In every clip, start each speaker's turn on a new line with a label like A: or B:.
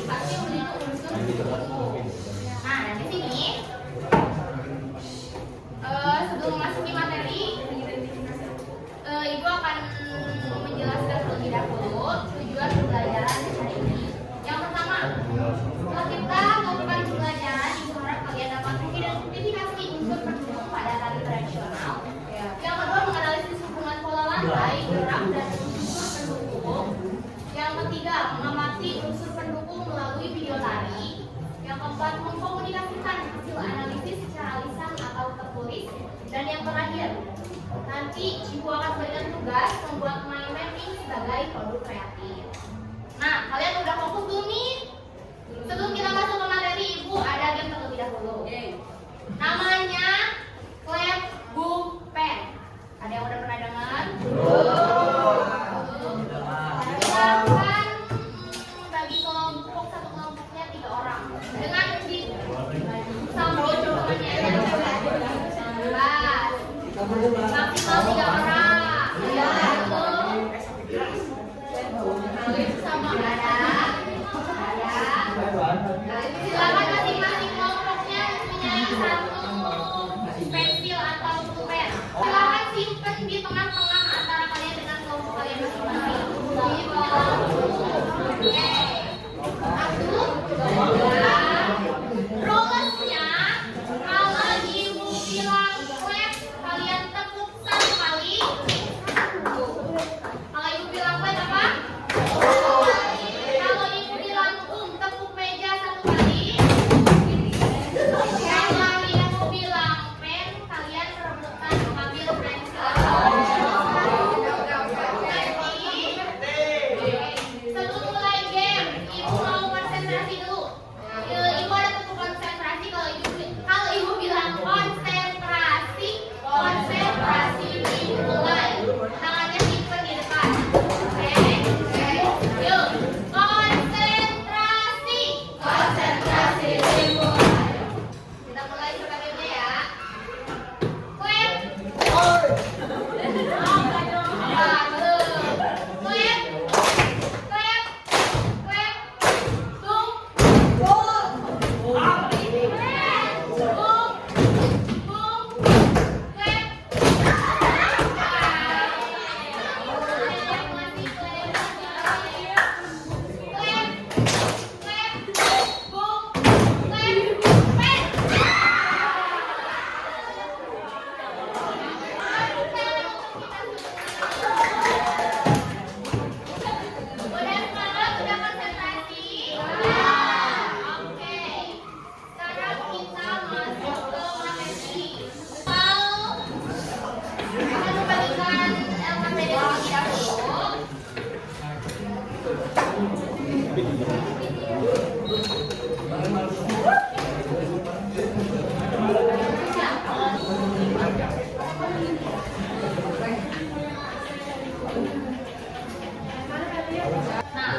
A: pasti itu unsur pendukung. Nah, di sini sebelum memasuki materi, Ibu akan menjelaskan terlebih dahulu tujuan pembelajaran hari ini. Yang pertama, setelah kita melakukan pembelajaran, Ibu harap kalian dapat mengidentifikasi unsur pendukung pada tari tradisional. Yang kedua, menganalisis hubungan pola lantai, gerak, dan unsur pendukung. Yang ketiga, mengamati unsur pendukung melalui video tari. Yang keempat, mengkomunikasikan hasil analisis secara lisan atau tertulis. Dan yang terakhir, nanti Ibu akan berikan tugas membuat mind mapping sebagai produk kreatif. Nah, kalian udah fokus dulu nih? Sebelum kita masuk ke materi, Ibu ada game terlebih dahulu. Namanya Clap Book Pen. Ada yang udah pernah dengar? Silakan bagi kelompok, satu kelompoknya 3 orang. Dengan sambil temannya maksimal 3 orang. Sama ada. Silakan masing-masing kelompoknya mempunyai satu pensil atau pulpen. Silakan simpan di tengah-tengah antara kalian dengan kelompok kalian masing-masing. Oke. 1, 2. Rolesnya kalau Ibu bilang clap, kalian tepuk 1 kali. Kalau Ibu bilang clap apa? Kalau Ibu bilang tepuk meja 1 kali. Kalau Ibu bilang pen, kalian rebutan mengambil pensil. Sebelum mulai game, Ibu mau konsentrasi dulu. Ibu ada tentu konsentrasi. Kalau Ibu bilang konsentrasi, konsentrasi dimulai. Tangannya simpen di depan. Oke? Yuk, konsentrasi. Konsentrasi dimulai. Kita mulai coba gamenya ya. Clap. Enggak dong. Clap. Clap. Clap. Boom. Udah semangat, udah konsentrasi? Oke. Sekarang kita masuk ke materi. Akan membagikan LKPD terlebih dahulu. Nah,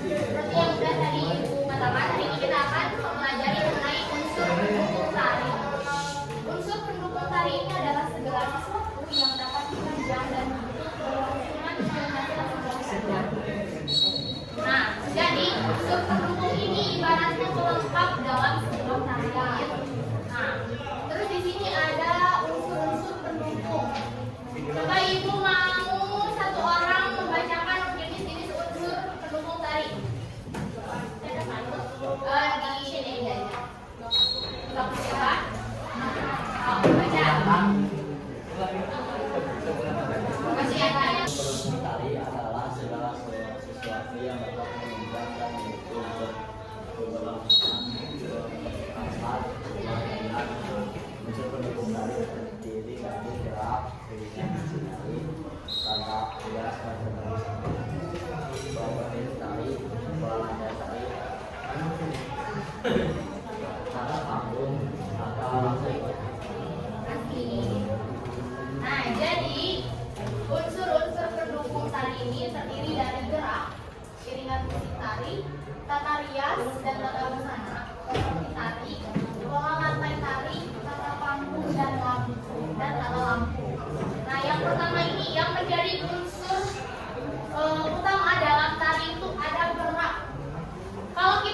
A: seperti yang sudah tadi Ibu katakan, hari ini kita akan mempelajari mengenai unsur pendukung tari. Unsur pendukung tari ini adalah segala sesuatu yang dapat menunjang dan berhubungan dengan sebuah kegiatan. Nah, jadi unsur pendukung ini ibaratnya pelengkap dalam sebuah tarian. Nah, terus di sini ada unsur-unsur pendukung. Coba Ibu mau satu orang membacakan jenis-jenis unsur pendukung tari. Di sini aja. Bagus ya, Pak? Oh, baca. Masih ada yang
B: tari adalah segala sesuatu yang dapat menunjang dan mendukung untuk perasaan dan unsur pendukung tari terdiri dari gerak, irisan sinari, tanda hias dan tari, properti tari, pola tari, cara panggung atau
A: Nah, jadi unsur-unsur pendukung tari ini terdiri dari gerak, iringan musik tari, tata rias dan tata busana, properti tari, pola lantai tari, tata panggung dan tata lampu. Nah, yang pertama ini yang menjadi unsur utama dalam tari itu ada gerak. Kalau kita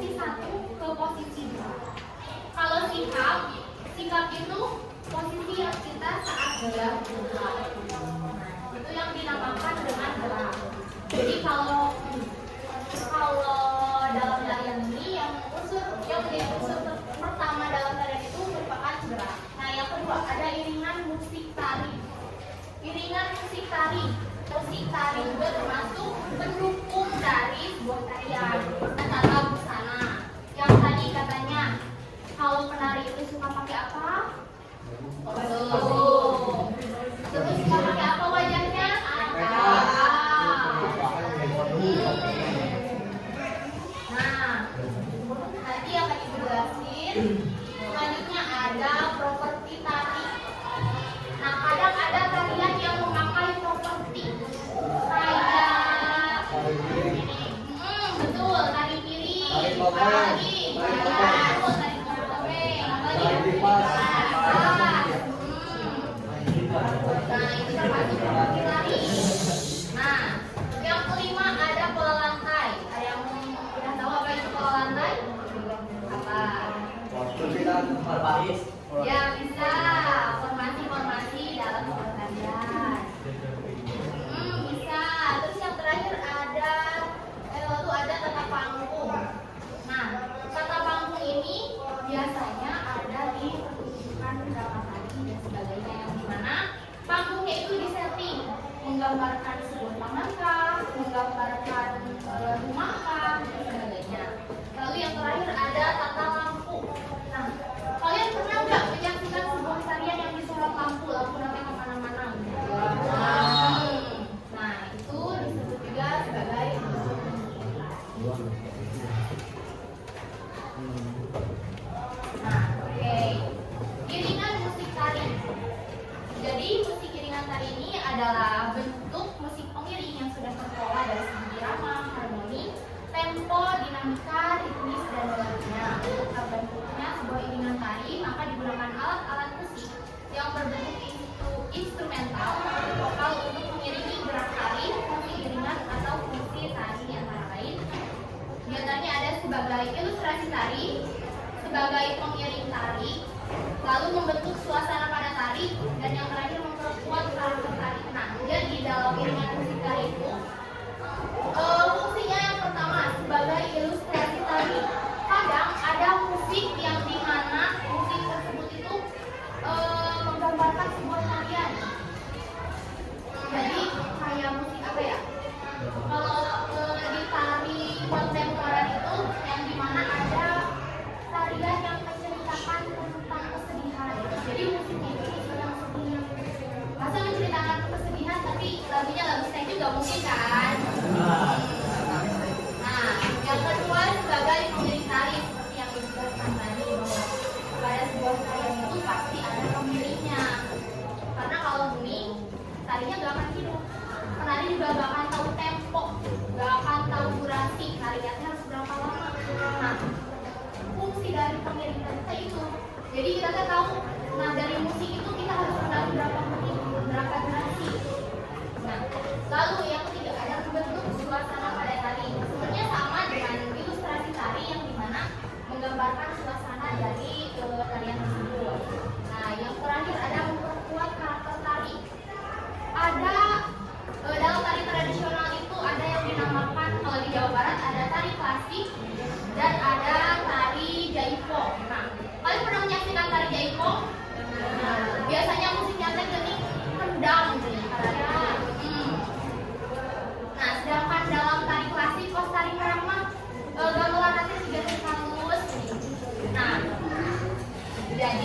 A: posisi 1 ke posisi 2. Kalau sikap itu posisi yang kita saat gerak. Itu yang dinamakan dengan gerak. Jadi kalau dalam tarian ini yang menjadi unsur pertama dalam tarian itu merupakan gerak. Nah, yang kedua ada iringan musik tari. Iringan musik tari. Musik tari juga termasuk pendukung dari sebuah tarian. Kata busana. Yang tadi katanya kalau penari itu suka pakai apa? Terus suka pakai apa wajahnya? Nah, nanti akan Ibu jelasin. Selanjutnya ada properti tari. Nah, kadang ada tarian yang memakai properti kayak ini. Betul, tari piring. Apalagi tari topeng. Nah, itu termasuk properti tari. Nah, yang kelima ada pola lantai. Ada yang udah tahu apa itu pola lantai? Apa?
B: Waktu kita berbaris.
A: Ya, bisa formasi-formasi dalam pertanian. Bisa. Terus yang terakhir ada tata panggung. Nah, tata panggung ini biasanya ada di pertunjukan drama tari dan sebagainya, yang dimana panggungnya itu disetting menggambarkan sebuah tamankah, menggambarkan rumahkah dan sebagainya. Lalu yang terakhir ada tata lampu. Nah, kalian pernah nggak menyaksikan sebuah tarian yang disorot lampu nanti kemana-mana? Nah, itu disebut juga sebagai iringan musik tari. Jadi musik iringan tari ini adalah bentuk musik pengiring yang sudah terpola dari segi irama, harmoni, tempo, dinamika, ritmis, dan lainnya. Untuk terbentuknya sebuah iringan tari, maka digunakan alat-alat musik yang berbentuk instrumental seperti vokal untuk mengiringi gerak tari, fungsi iringan atau fungsi tari antara lain. Di antaranya ada sebagai ilustrasi tari, sebagai pengiring tari, lalu membentuk suasana pada tari, dan yang terakhir memperkuat karakter tari. Nah, jadi dalam iringan musik tari itu fungsinya yang pertama sebagai ilustrasi tari. Kadang ada musik yang dimana musik tersebut itu menggambarkan sebuah tarian. Jadi kayak musik apa ya? Kalau di tari kontemporer itu yang dimana ada tarian yang menceritakan tentang kesedihan. Jadi musiknya itu sedang sedih. Masa menceritakan kesedihan tapi lagunya lagu sedih juga mungkin kan? Nah, yang kedua sebagai pengiring tari seperti yang dijelaskan tadi, bahwa pada sebuah tarian itu pasti ada pengiringnya. Karena kalau bunyi tarinya gak akan hidup. Penari juga gak akan tahu tempo, gak akan tahu durasi tariannya harus berapa lama. Nah, fungsi dari pengiring tari itu. Jadi kita tahu, nah dari musik itu kita harus menari berapa menit, berapa durasi. Nah, lalu yang ketiga ada membentuk suasana pada tari. Sebenarnya sama dengan ilustrasi tari yang dimana menggambarkan suasana dari tarian tersebut. Nah, yang terakhir ada memperkuat karakter tari. Ada dalam tari tradisional itu ada yang dinamakan, kalau di Jawa Barat ada tari klasik dan ada tari jaipong. Nah, kalian pernah menyaksikan tari jaipong? Nah, biasanya musiknya teh gini kendang nih katanya. Nah, sedangkan dalam tari klasik pas tari merama gamelan nanti juga halus. Nah, jadi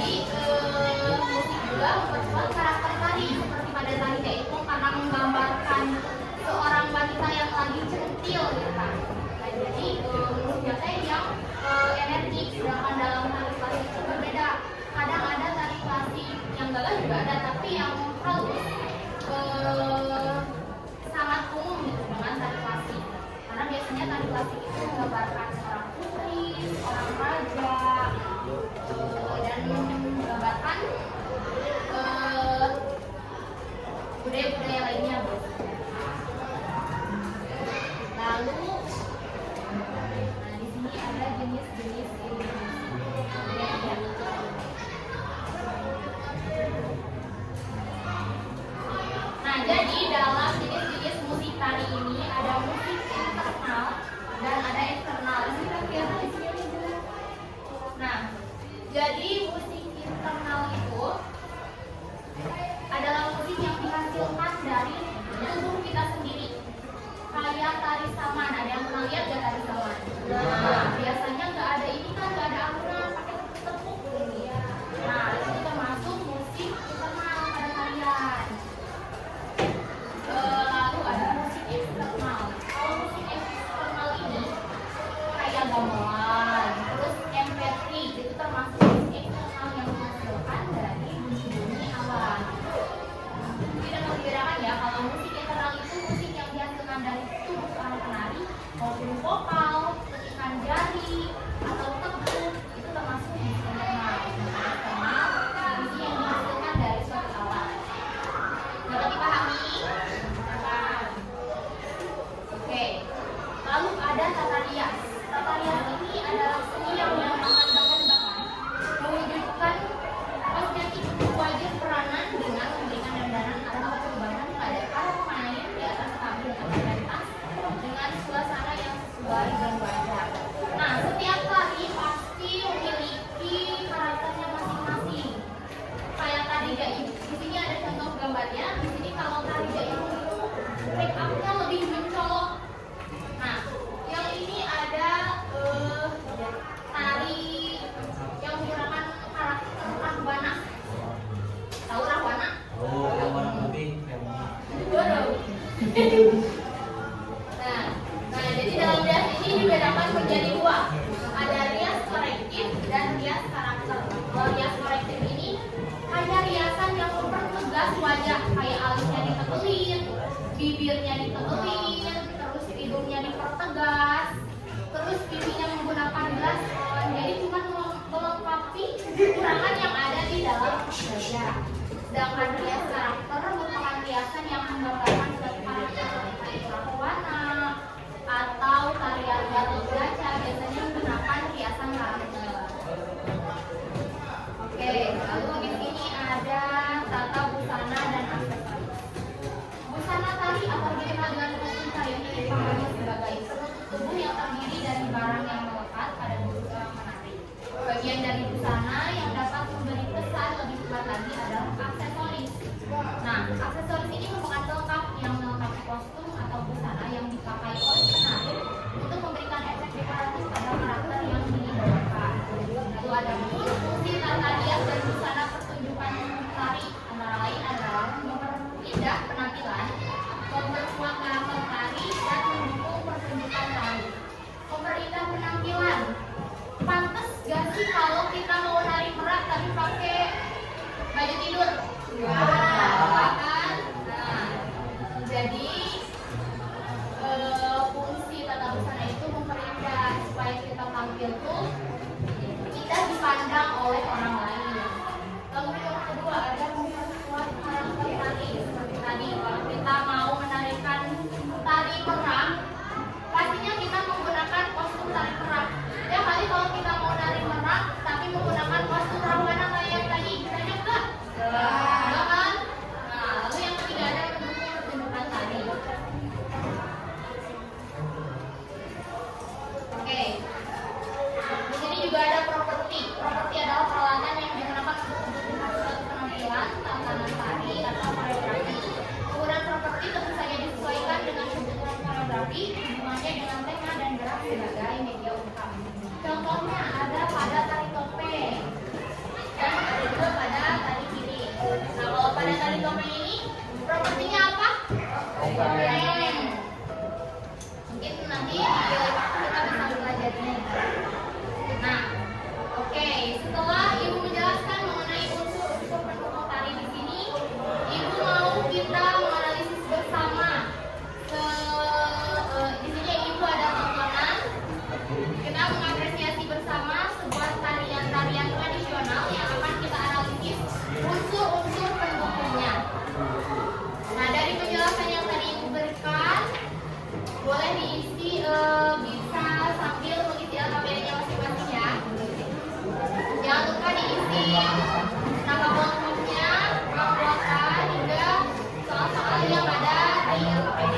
A: nama kelompoknya, pembuatan hingga soal-soal yang ada di LKPD.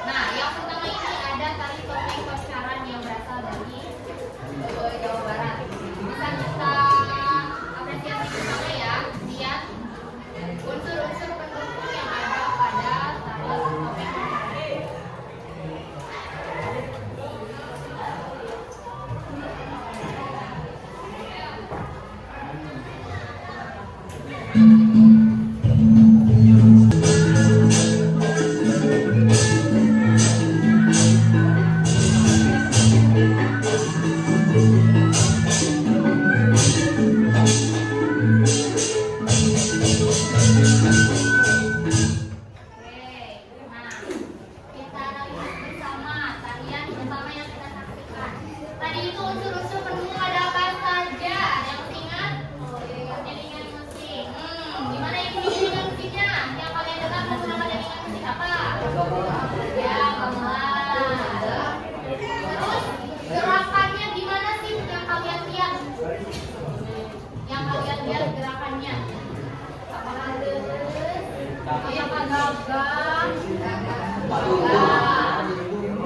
A: Nah, yang pertama ini ada tari topeng pacaran yang berasal dari Jawa Barat. Bisa kita apresiasi bersama ya, lihat unsur-unsur pendukung yang ada pada tari topeng pacaran.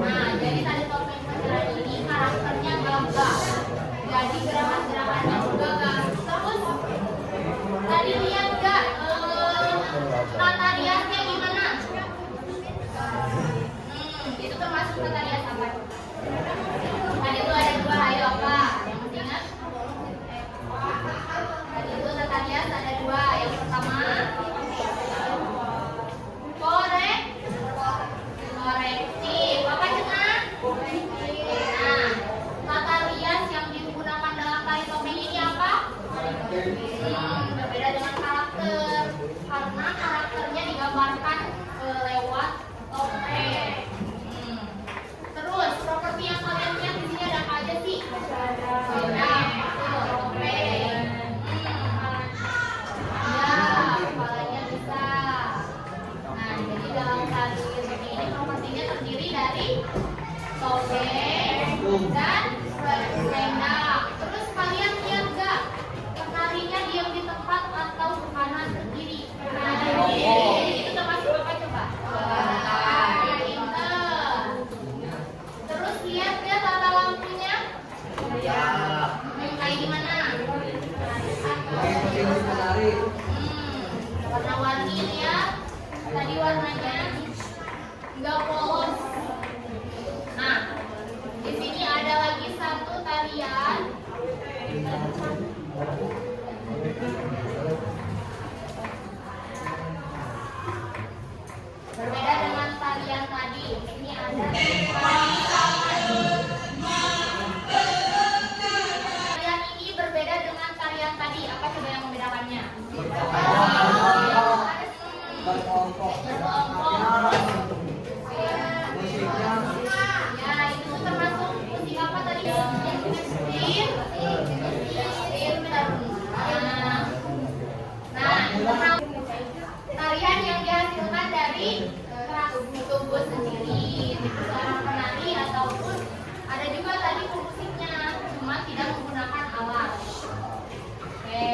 A: Nah, jadi tari topeng pacaran ini karakternya gagah. Jadi gerakan-gerakannya juga gagah. Terus tadi lihat gak tata riasnya gimana? Itu termasuk tata rias apa? Tadi itu ada dua, ayo apa? Yang masih ingat? Tadi itu tata rias ada dua. Yang pertama korektif. Apa cenah? Nah, tata rias yang digunakan dalam tari topeng ini apa? Berbeda dengan karakter, karena karakternya digambarkan lewat topeng. Terus properti yang kalian lihat di sini ada apa aja sih? Ada topeng. Kepalanya bisa. Nah, jadi dalam tari topeng ini propertinya terdiri dari topeng dan selendang. Terus kalian lihat gak? Penarinya diam di tempat atau kanan berdiri? Itu termasuk apa coba? Pinter. Terus lihat ya tata lampunya? Kayak gimana? Warna-warni ya. Tadi warnanya nggak polos. Nah, di sini ada lagi satu tarian. Berbeda dengan tarian tadi. Ini ada tarian ini berbeda dengan tarian tadi. Apa coba yang membedakannya? Berkelompok. Ya, itu termasuk musik apa tadi? Nah, tarian yang dihasilkan dari tubuh sendiri, seorang penari ataupun ada juga tadi musiknya, cuma tidak menggunakan alat. Oke,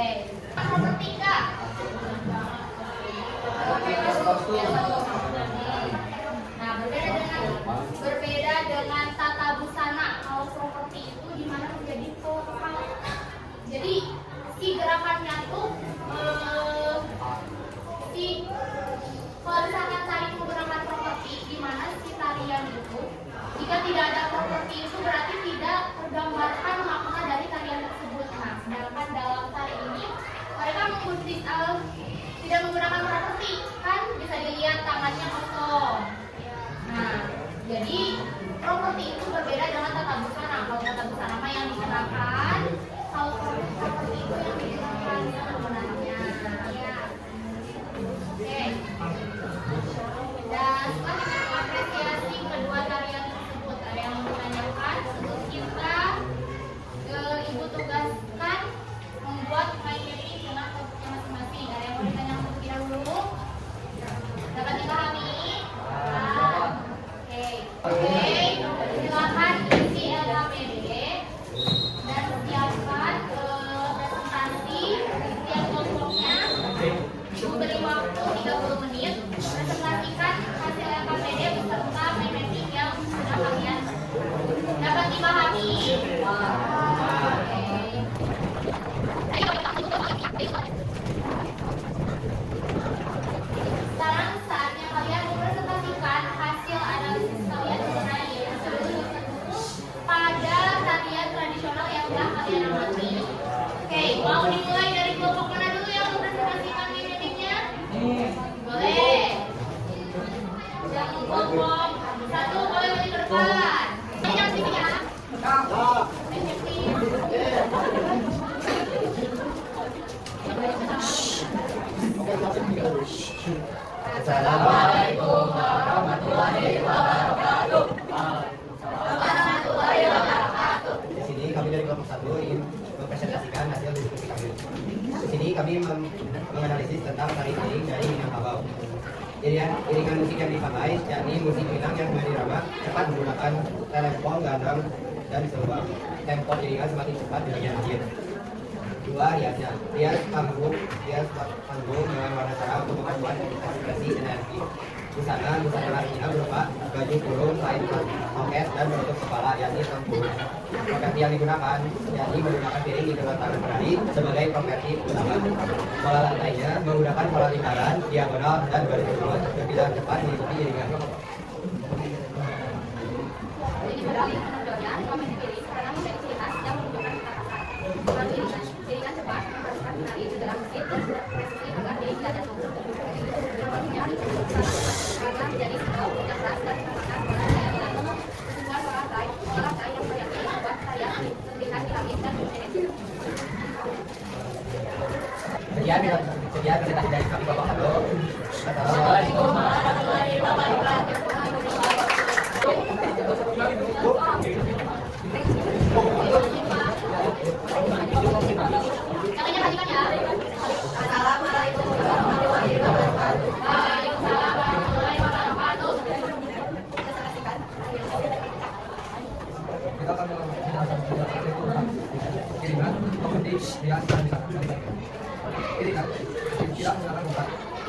A: properti Kak. Nah, berbeda dengan tata busana. Kalau properti itu dimana menjadi total. Jadi si gerakannya tuh kalau misalkan tari menggunakan properti, dimana si tarian itu jika tidak ada properti itu berarti tidak tergambarkan makna dari tarian tersebut. Nah, sedangkan dalam tari ini mereka tidak menggunakan properti, kan bisa dilihat tangannya kosong. Nah, jadi properti itu berbeda dengan tata busana. Kalau tata busana mah yang digunakan, kalau properti itu yang digunakan sebenarnya. Ya. Oke. Dan setelah kita mengapresiasi kedua tarian tersebut, ada yang menanyakan untuk kita Ibu tugaskan membuat mind mapping dengan kelompoknya masing-masing. Ada yang mau ditanya untuk kita dulu? Dapat dipahami? Oke. Silakan isi LKPD dan kalian amati. Oke, mau dimulai dari kelompok mana dulu yang mempresentasikan mimiknya? Boleh. Yang kelompok 1 boleh maju ke depan. Ini yang sini ya.
B: Assalamualaikum warahmatullahi wabarakatuh.
C: Di sini kami dari kelompok 1 ingin mempresentasikan hasil diskusi kami. Di sini kami menganalisis tentang tari iring dari Minangkabau. Iringan musik yang dipakai yakni musik Minang yang berirama cepat menggunakan tempo, gandang, dan sebuah tempo iringan semakin cepat di bagian akhir. 2. Hiasnya. Hias panggung dengan warna cerah untuk memperkuat ekspresi energi. Busana lainnya berupa baju kurung, kain poket, dan penutup kepala yakni tempurung. Profesi yang digunakan yakni menggunakan piring di kedua tangan penari sebagai profesi utama. Pola lantainya menggunakan pola lingkaran, diagonal, dan baris lurus berbilang cepat mengikuti iringan.
A: Jadi beralih penonjolan, kami dipilih karena memiliki ciri khas yang menunjukkan kekhasan. Iringan cepat mengharuskan penari di dalam mesin dan presisi agar diri tidak jatuh. Informasinya karena menjadi tahu yang keras dan menggunakan pola yang dilakukan sesuai pola lantai yang meyakini membuat tarian terlihat dinamis dan bersimetri.
C: Sekian presentasi dari kami Bapak Halo. Assalamualaikum warahmatullahi wabarakatuh.
A: Jangan hatikan ya. Assalamualaikum warahmatullahi wabarakatuh. Waalaikumsalam warahmatullahi wabarakatuh.
C: Kita akan menjelaskan iringan seperti hias dan iringan tidak menggunakan bukan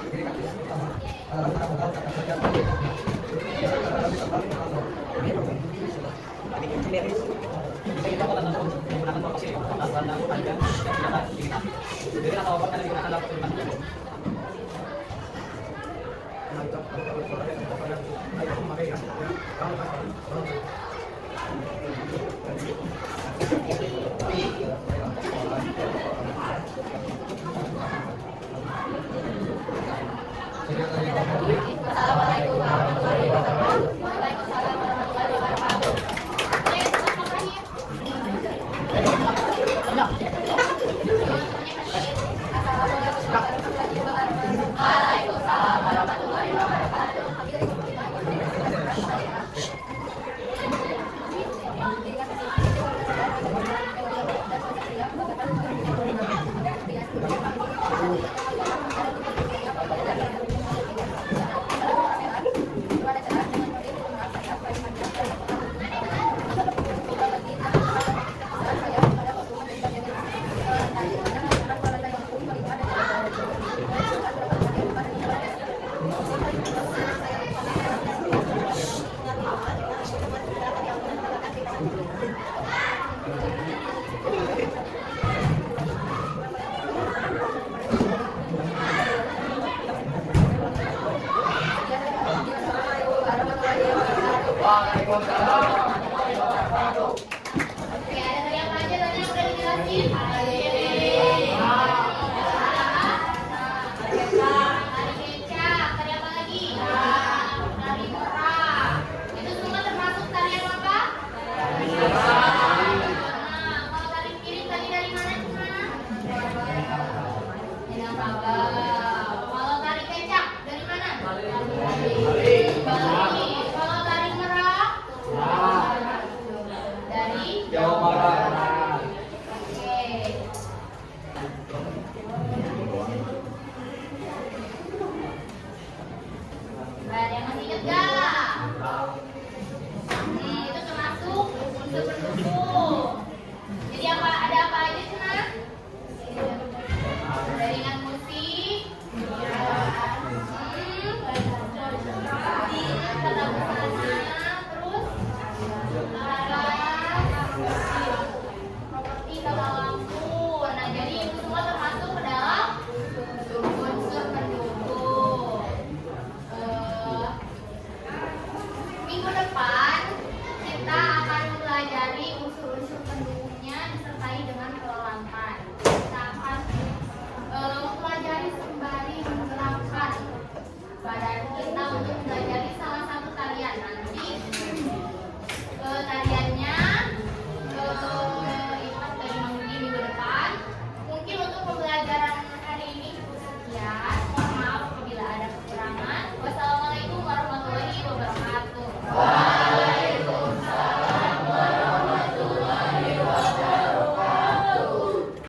C: iringan pertama rata modal kata kerja kita menggunakan proporsi warna panjang jadi rata obat yang digunakan dalam perhitungan
A: Assalamualaikum warahmatullahi wabarakatuh. Waalaikumsalam warahmatullahi wabarakatuh. Oke, selamat pagi. Waalaikumsalam warahmatullahi wabarakatuh. Oke, ada yang lain tadi yang udah dijelasin.